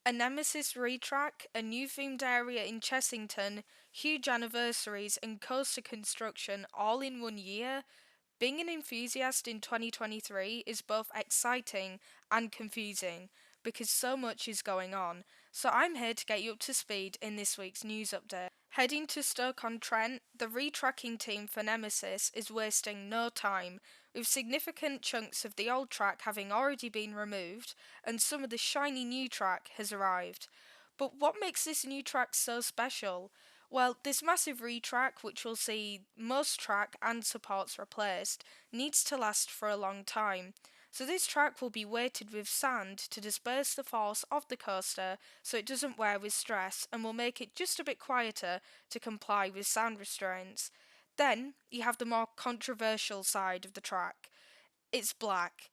A Nemesis retrack, a new themed area in Chessington, huge anniversaries, and coaster construction all in one year. Being an enthusiast in 2023 is both exciting and confusing because so much is going on. So I'm here to get you up to speed in this week's news update. Heading to Stoke-on-Trent, the retracking team for Nemesis is wasting no time, with significant chunks of the old track having already been removed and some of the shiny new track has arrived. But what makes this new track so special? Well, this massive retrack, which will see most track and supports replaced, needs to last for a long time. So this track will be weighted with sand to disperse the force of the coaster so it doesn't wear with stress and will make it just a bit quieter to comply with sound restraints. Then you have the more controversial side of the track. It's black.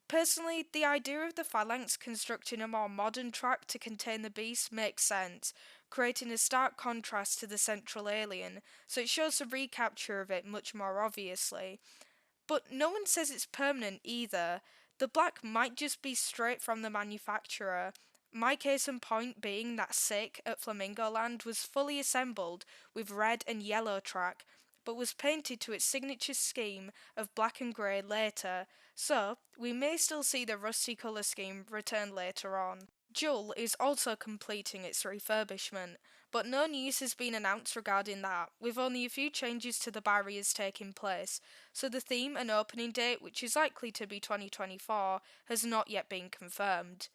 Personally, the idea of the Phalanx constructing a more modern track to contain the beast makes sense, creating a stark contrast to the central alien, so it shows the recapture of it much more obviously. But no one says it's permanent either. The black might just be straight from the manufacturer. My case in point being that Sick at Flamingo Land was fully assembled with red and yellow track, but was painted to its signature scheme of black and grey later, so we may still see the rusty colour scheme return later on. Duel is also completing its refurbishment, but no news has been announced regarding that, with only a few changes to the barriers taking place, so the theme and opening date, which is likely to be 2024, has not yet been confirmed.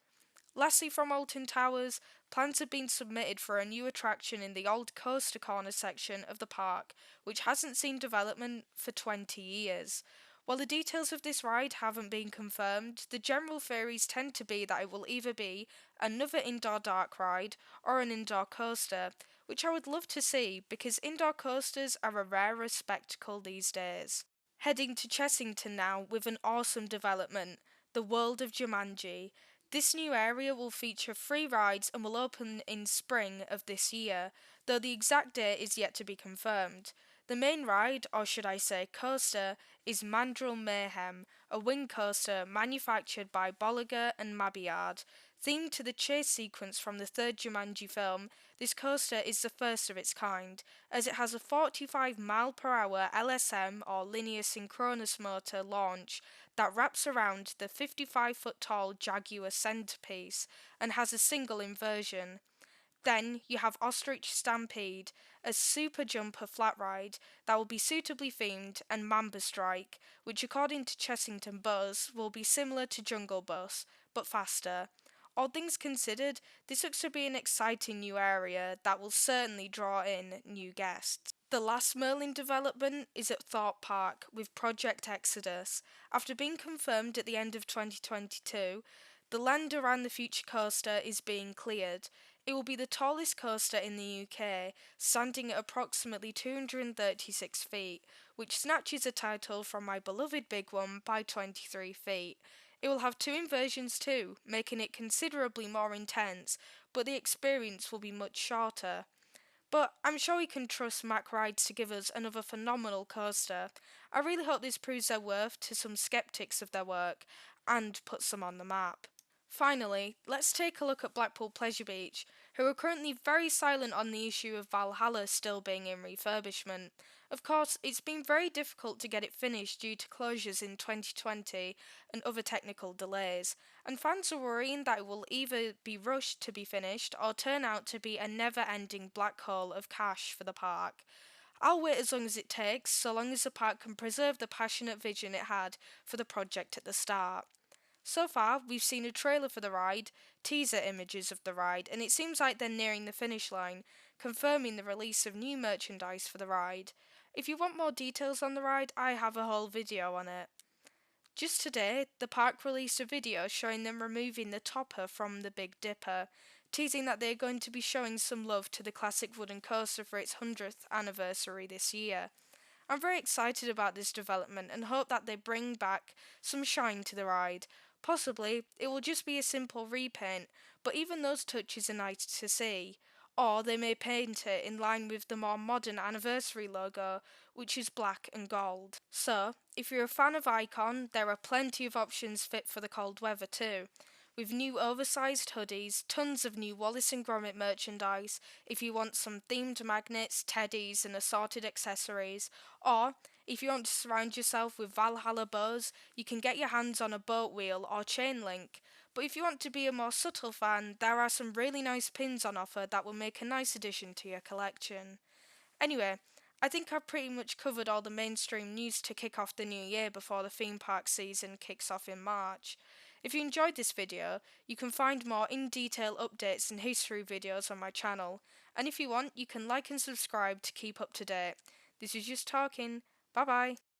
Lastly, from Alton Towers, plans have been submitted for a new attraction in the old Coaster Corner section of the park, which hasn't seen development for 20 years. While the details of this ride haven't been confirmed, the general theories tend to be that it will either be another indoor dark ride or an indoor coaster, which I would love to see because indoor coasters are a rarer spectacle these days. Heading to Chessington now with an awesome development, the World of Jumanji. This new area will feature 3 rides and will open in spring of this year, though the exact date is yet to be confirmed. The main ride, or should I say coaster, is Mandrill Mayhem, a wing coaster manufactured by Bolliger and Mabiard. Themed to the chase sequence from the third Jumanji film, this coaster is the first of its kind, as it has a 45 mph LSM or linear synchronous motor launch that wraps around the 55-foot tall Jaguar centerpiece and has a single inversion. Then you have Ostrich Stampede, a super jumper flat ride that will be suitably themed, and Mamba Strike, which according to Chessington Buzz will be similar to Jungle Bus, but faster. All things considered, this looks to be an exciting new area that will certainly draw in new guests. The last Merlin development is at Thorpe Park with Project Exodus. After being confirmed at the end of 2022, the land around the future coaster is being cleared. It will be the tallest coaster in the UK, standing at approximately 236 feet, which snatches a title from my beloved big one by 23 feet. It will have 2 inversions too, making it considerably more intense, but the experience will be much shorter. But I'm sure we can trust Mack Rides to give us another phenomenal coaster. I really hope this proves their worth to some skeptics of their work and puts them on the map. Finally, let's take a look at Blackpool Pleasure Beach, who are currently very silent on the issue of Valhalla still being in refurbishment. Of course, it's been very difficult to get it finished due to closures in 2020 and other technical delays, and fans are worrying that it will either be rushed to be finished or turn out to be a never ending black hole of cash for the park. I'll wait as long as it takes, so long as the park can preserve the passionate vision it had for the project at the start. So far, we've seen a trailer for the ride, teaser images of the ride, and it seems like they're nearing the finish line, confirming the release of new merchandise for the ride. If you want more details on the ride, I have a whole video on it. Just today, the park released a video showing them removing the topper from the Big Dipper, teasing that they are going to be showing some love to the classic wooden coaster for its 100th anniversary this year. I'm very excited about this development and hope that they bring back some shine to the ride. Possibly, it will just be a simple repaint, but even those touches are nice to see. Or they may paint it in line with the more modern anniversary logo, which is black and gold. So, if you're a fan of Icon, there are plenty of options fit for the cold weather too. with new oversized hoodies, tons of new Wallace and Gromit merchandise if you want some themed magnets, teddies, and assorted accessories, or if you want to surround yourself with Valhalla bows, you can get your hands on a boat wheel or chain link. But if you want to be a more subtle fan, there are some really nice pins on offer that will make a nice addition to your collection. Anyway, I think I've pretty much covered all the mainstream news to kick off the new year before the theme park season kicks off in March. If you enjoyed this video, you can find more in-detail updates and history videos on my channel, and if you want, you can like and subscribe to keep up to date. This is Just Talking. Bye bye.